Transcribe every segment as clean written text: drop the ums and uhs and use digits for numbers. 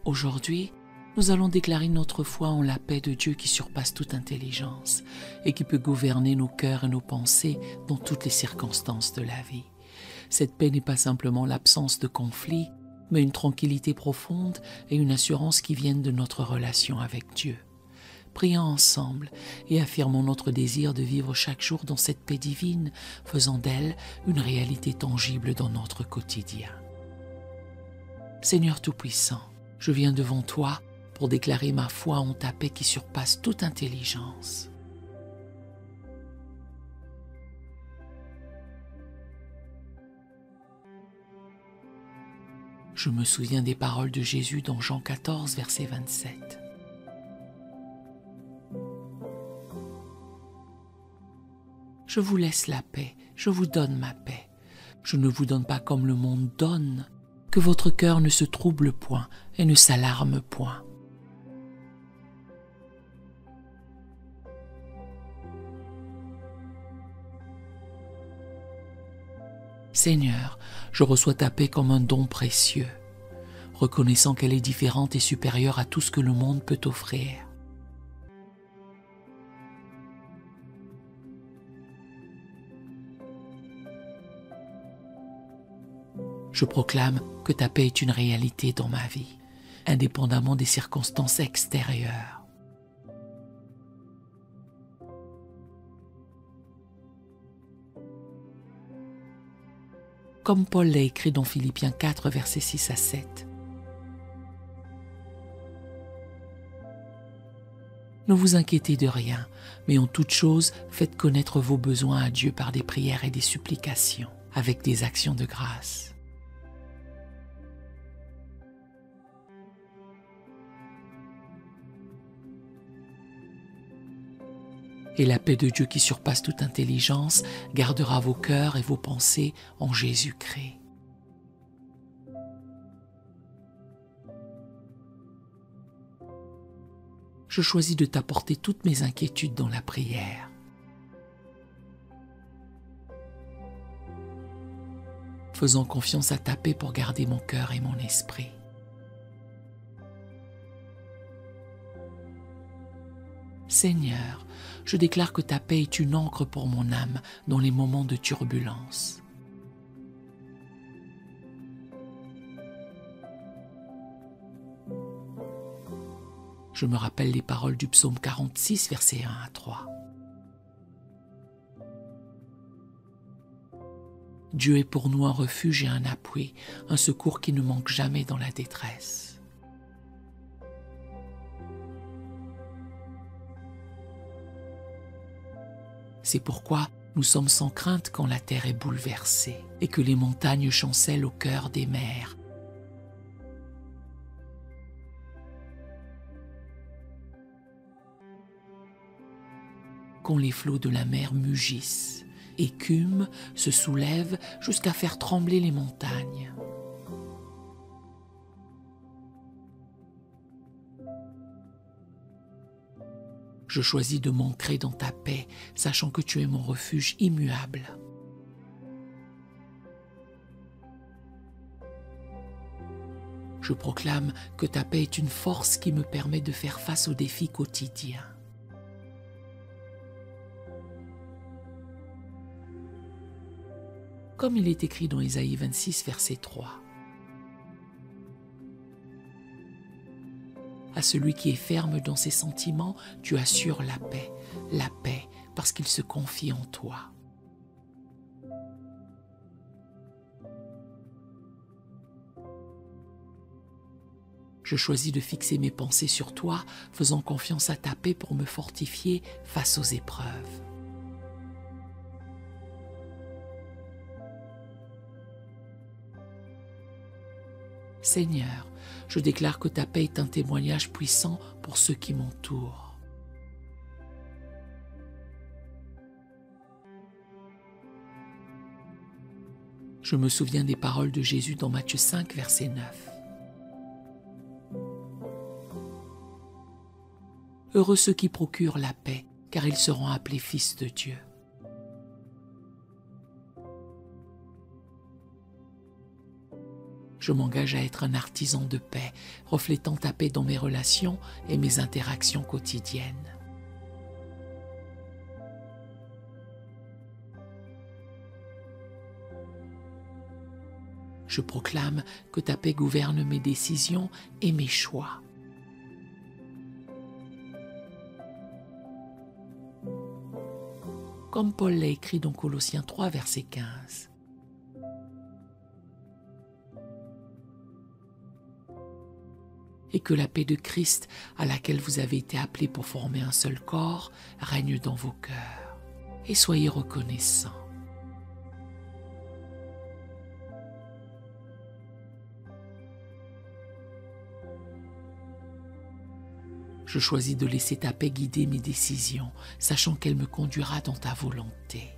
Aujourd'hui, nous allons déclarer notre foi en la paix de Dieu qui surpasse toute intelligence et qui peut gouverner nos cœurs et nos pensées dans toutes les circonstances de la vie. Cette paix n'est pas simplement l'absence de conflit, mais une tranquillité profonde et une assurance qui viennent de notre relation avec Dieu. Prions ensemble et affirmons notre désir de vivre chaque jour dans cette paix divine, faisant d'elle une réalité tangible dans notre quotidien. Seigneur Tout-Puissant, je viens devant toi pour déclarer ma foi en ta paix qui surpasse toute intelligence. Je me souviens des paroles de Jésus dans Jean 14, verset 27. Je vous laisse la paix, je vous donne ma paix. Je ne vous donne pas comme le monde donne, que votre cœur ne se trouble point et ne s'alarme point. Seigneur, je reçois ta paix comme un don précieux, reconnaissant qu'elle est différente et supérieure à tout ce que le monde peut offrir. Je proclame que ta paix est une réalité dans ma vie, indépendamment des circonstances extérieures. Comme Paul l'a écrit dans Philippiens 4, versets 6 à 7. Ne vous inquiétez de rien, mais en toute chose, faites connaître vos besoins à Dieu par des prières et des supplications, avec des actions de grâce. Et la paix de Dieu qui surpasse toute intelligence gardera vos cœurs et vos pensées en Jésus-Christ. Je choisis de t'apporter toutes mes inquiétudes dans la prière. Faisant confiance à ta paix pour garder mon cœur et mon esprit. Seigneur, je déclare que ta paix est une ancre pour mon âme dans les moments de turbulence. Je me rappelle les paroles du psaume 46, versets 1 à 3. Dieu est pour nous un refuge et un appui, un secours qui ne manque jamais dans la détresse. C'est pourquoi nous sommes sans crainte quand la terre est bouleversée et que les montagnes chancellent au cœur des mers. Quand les flots de la mer mugissent, écument, se soulèvent jusqu'à faire trembler les montagnes. Je choisis de m'ancrer dans ta paix, sachant que tu es mon refuge immuable. Je proclame que ta paix est une force qui me permet de faire face aux défis quotidiens. Comme il est écrit dans Ésaïe 26, verset 3. À celui qui est ferme dans ses sentiments, tu assures la paix parce qu'il se confie en toi. Je choisis de fixer mes pensées sur toi, faisant confiance à ta paix pour me fortifier face aux épreuves. Seigneur, je déclare que ta paix est un témoignage puissant pour ceux qui m'entourent. Je me souviens des paroles de Jésus dans Matthieu 5, verset 9. Heureux ceux qui procurent la paix, car ils seront appelés fils de Dieu. Je m'engage à être un artisan de paix, reflétant ta paix dans mes relations et mes interactions quotidiennes. Je proclame que ta paix gouverne mes décisions et mes choix. Comme Paul l'a écrit dans Colossiens 3, verset 15. Et que la paix de Christ, à laquelle vous avez été appelés pour former un seul corps, règne dans vos cœurs. Et soyez reconnaissants. Je choisis de laisser ta paix guider mes décisions, sachant qu'elle me conduira dans ta volonté.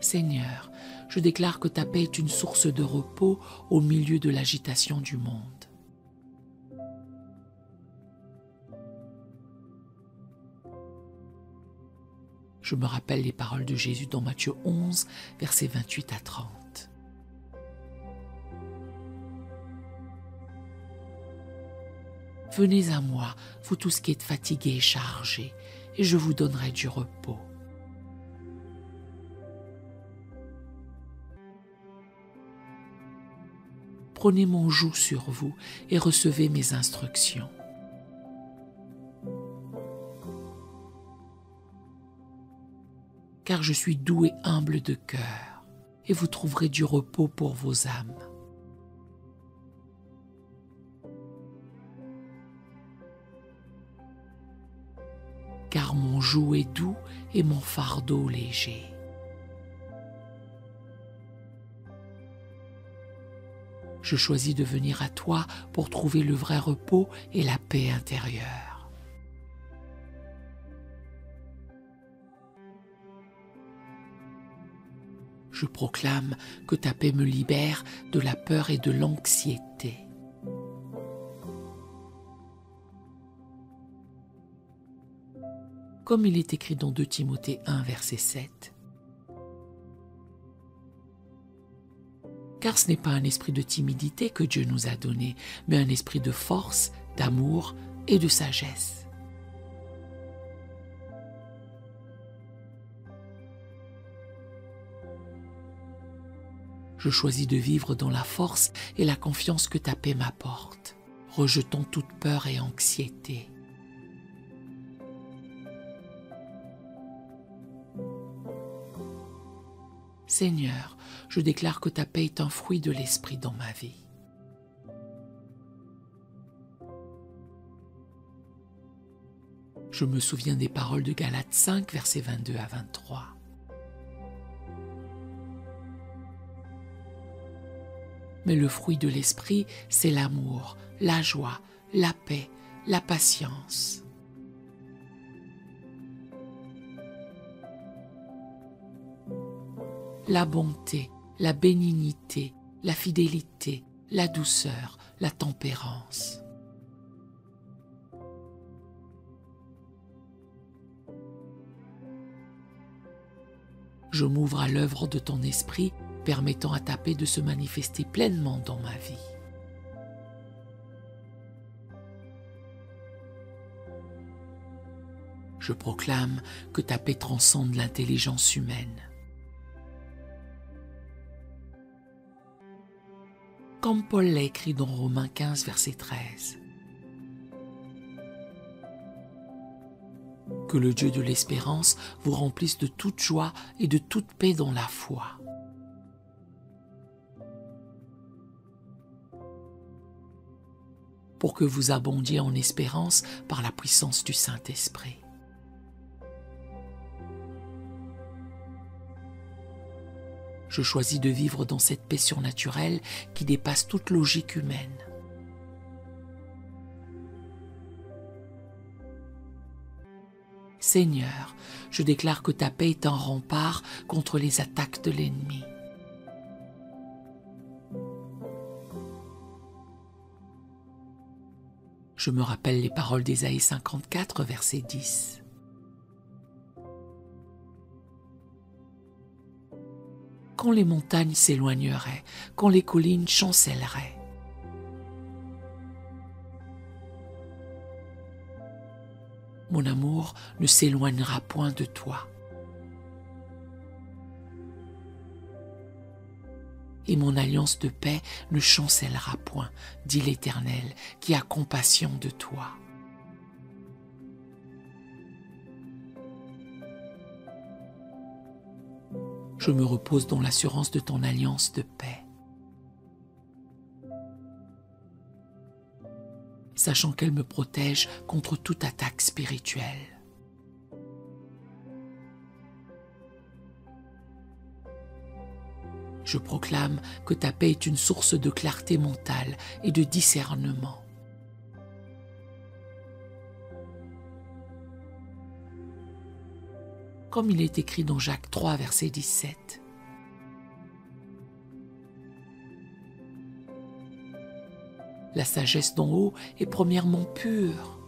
Seigneur, je déclare que ta paix est une source de repos au milieu de l'agitation du monde. Je me rappelle les paroles de Jésus dans Matthieu 11, versets 28 à 30. Venez à moi, vous tous qui êtes fatigués et chargés, et je vous donnerai du repos. Prenez mon joug sur vous et recevez mes instructions. Car je suis doux et humble de cœur, et vous trouverez du repos pour vos âmes. Car mon joug est doux et mon fardeau léger. Je choisis de venir à toi pour trouver le vrai repos et la paix intérieure. Je proclame que ta paix me libère de la peur et de l'anxiété. Comme il est écrit dans 2 Timothée 1, verset 7. Car ce n'est pas un esprit de timidité que Dieu nous a donné, mais un esprit de force, d'amour et de sagesse. Je choisis de vivre dans la force et la confiance que ta paix m'apporte, rejetant toute peur et anxiété. Seigneur, je déclare que ta paix est un fruit de l'esprit dans ma vie. Je me souviens des paroles de Galates 5, versets 22 à 23. Mais le fruit de l'esprit, c'est l'amour, la joie, la paix, la patience. La bonté, la bénignité, la fidélité, la douceur, la tempérance. Je m'ouvre à l'œuvre de ton esprit, permettant à ta paix de se manifester pleinement dans ma vie. Je proclame que ta paix transcende l'intelligence humaine. Comme Paul l'a écrit dans Romains 15, verset 13. Que le Dieu de l'espérance vous remplisse de toute joie et de toute paix dans la foi. Pour que vous abondiez en espérance par la puissance du Saint-Esprit. Je choisis de vivre dans cette paix surnaturelle qui dépasse toute logique humaine. Seigneur, je déclare que ta paix est un rempart contre les attaques de l'ennemi. Je me rappelle les paroles d'Ésaïe 54, verset 10. quand les montagnes s'éloigneraient, quand les collines chancelleraient. Mon amour ne s'éloignera point de toi. Et mon alliance de paix ne chancellera point, dit l'Éternel, qui a compassion de toi. Je me repose dans l'assurance de ton alliance de paix, sachant qu'elle me protège contre toute attaque spirituelle. Je proclame que ta paix est une source de clarté mentale et de discernement. Comme il est écrit dans Jacques 3, verset 17. La sagesse d'en haut est premièrement pure.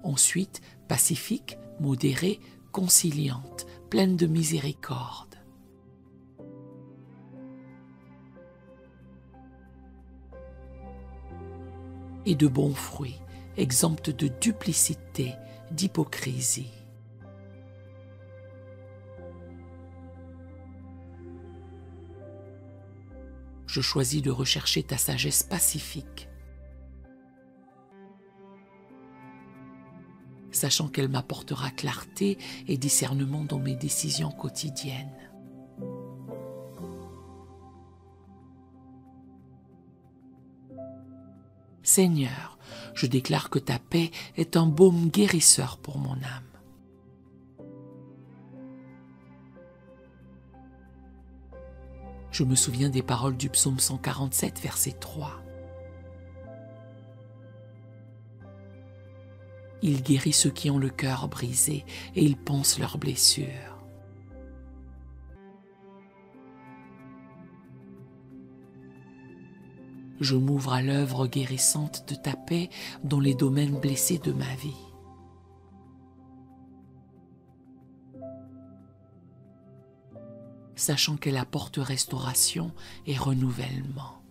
Ensuite, pacifique, modérée, conciliante, pleine de miséricorde. Et de bons fruits, exempte de duplicité, d'hypocrisie. Je choisis de rechercher ta sagesse pacifique, sachant qu'elle m'apportera clarté et discernement dans mes décisions quotidiennes. Seigneur, je déclare que ta paix est un baume guérisseur pour mon âme. Je me souviens des paroles du psaume 147, verset 3. Il guérit ceux qui ont le cœur brisé et il panse leurs blessures. Je m'ouvre à l'œuvre guérissante de ta paix dans les domaines blessés de ma vie. Sachant qu'elle apporte restauration et renouvellement.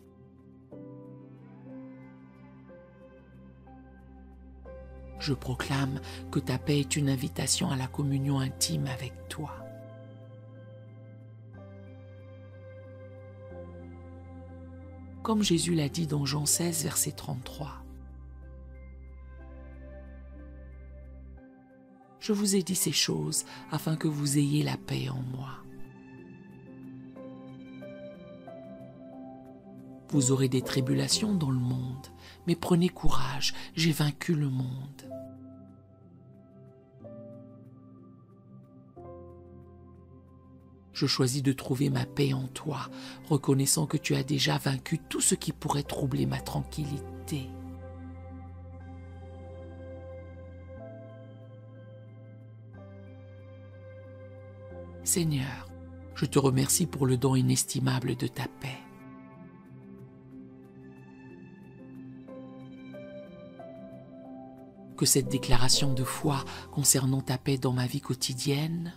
Je proclame que ta paix est une invitation à la communion intime avec toi. Comme Jésus l'a dit dans Jean 16, verset 33. Je vous ai dit ces choses afin que vous ayez la paix en moi. Vous aurez des tribulations dans le monde, mais prenez courage, j'ai vaincu le monde. Je choisis de trouver ma paix en toi, reconnaissant que tu as déjà vaincu tout ce qui pourrait troubler ma tranquillité. Seigneur, je te remercie pour le don inestimable de ta paix. Que cette déclaration de foi concernant ta paix dans ma vie quotidienne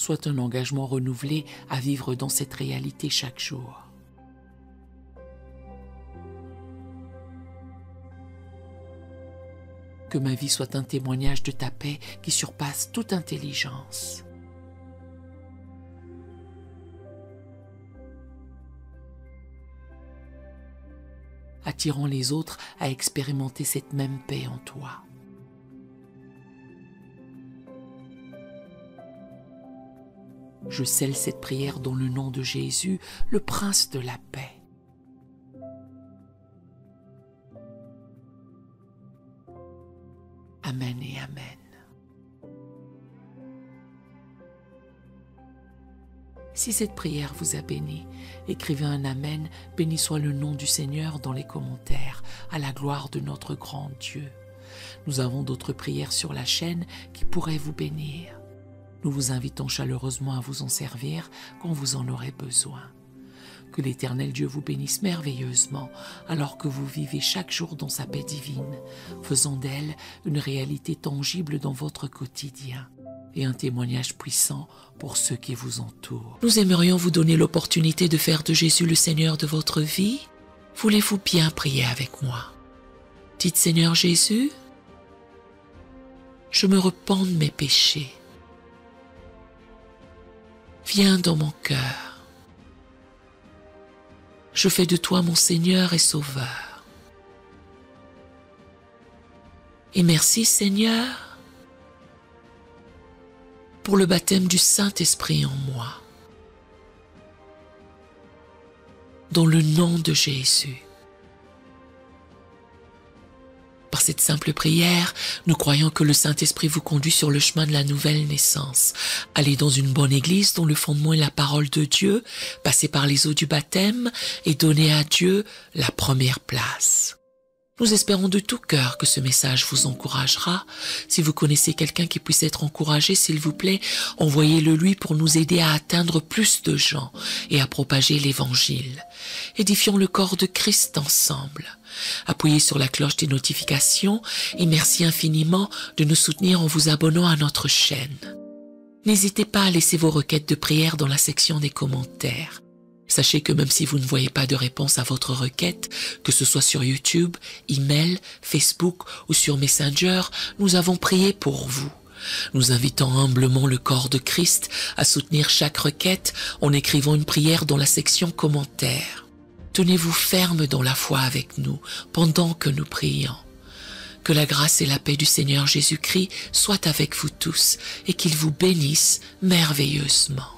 soit un engagement renouvelé à vivre dans cette réalité chaque jour. Que ma vie soit un témoignage de ta paix qui surpasse toute intelligence. Attirant les autres à expérimenter cette même paix en toi. Je scelle cette prière dans le nom de Jésus, le Prince de la paix. Amen et Amen. Si cette prière vous a béni, écrivez un Amen, béni soit le nom du Seigneur dans les commentaires, à la gloire de notre grand Dieu. Nous avons d'autres prières sur la chaîne qui pourraient vous bénir. Nous vous invitons chaleureusement à vous en servir quand vous en aurez besoin. Que l'Éternel Dieu vous bénisse merveilleusement alors que vous vivez chaque jour dans sa paix divine, faisant d'elle une réalité tangible dans votre quotidien et un témoignage puissant pour ceux qui vous entourent. Nous aimerions vous donner l'opportunité de faire de Jésus le Seigneur de votre vie. Voulez-vous bien prier avec moi? Dites: Seigneur Jésus, je me repens de mes péchés. Viens dans mon cœur. Je fais de toi mon Seigneur et Sauveur. Et merci Seigneur pour le baptême du Saint-Esprit en moi. Dans le nom de Jésus. Par cette simple prière, nous croyons que le Saint-Esprit vous conduit sur le chemin de la nouvelle naissance. Allez dans une bonne église dont le fondement est la parole de Dieu, passez par les eaux du baptême et donnez à Dieu la première place. Nous espérons de tout cœur que ce message vous encouragera. Si vous connaissez quelqu'un qui puisse être encouragé, s'il vous plaît, envoyez-le lui pour nous aider à atteindre plus de gens et à propager l'Évangile. Édifions le corps de Christ ensemble. Appuyez sur la cloche des notifications et merci infiniment de nous soutenir en vous abonnant à notre chaîne. N'hésitez pas à laisser vos requêtes de prière dans la section des commentaires. Sachez que même si vous ne voyez pas de réponse à votre requête, que ce soit sur YouTube, email, Facebook ou sur Messenger, nous avons prié pour vous. Nous invitons humblement le corps de Christ à soutenir chaque requête en écrivant une prière dans la section commentaires. Tenez-vous ferme dans la foi avec nous pendant que nous prions. Que la grâce et la paix du Seigneur Jésus-Christ soient avec vous tous et qu'il vous bénisse merveilleusement.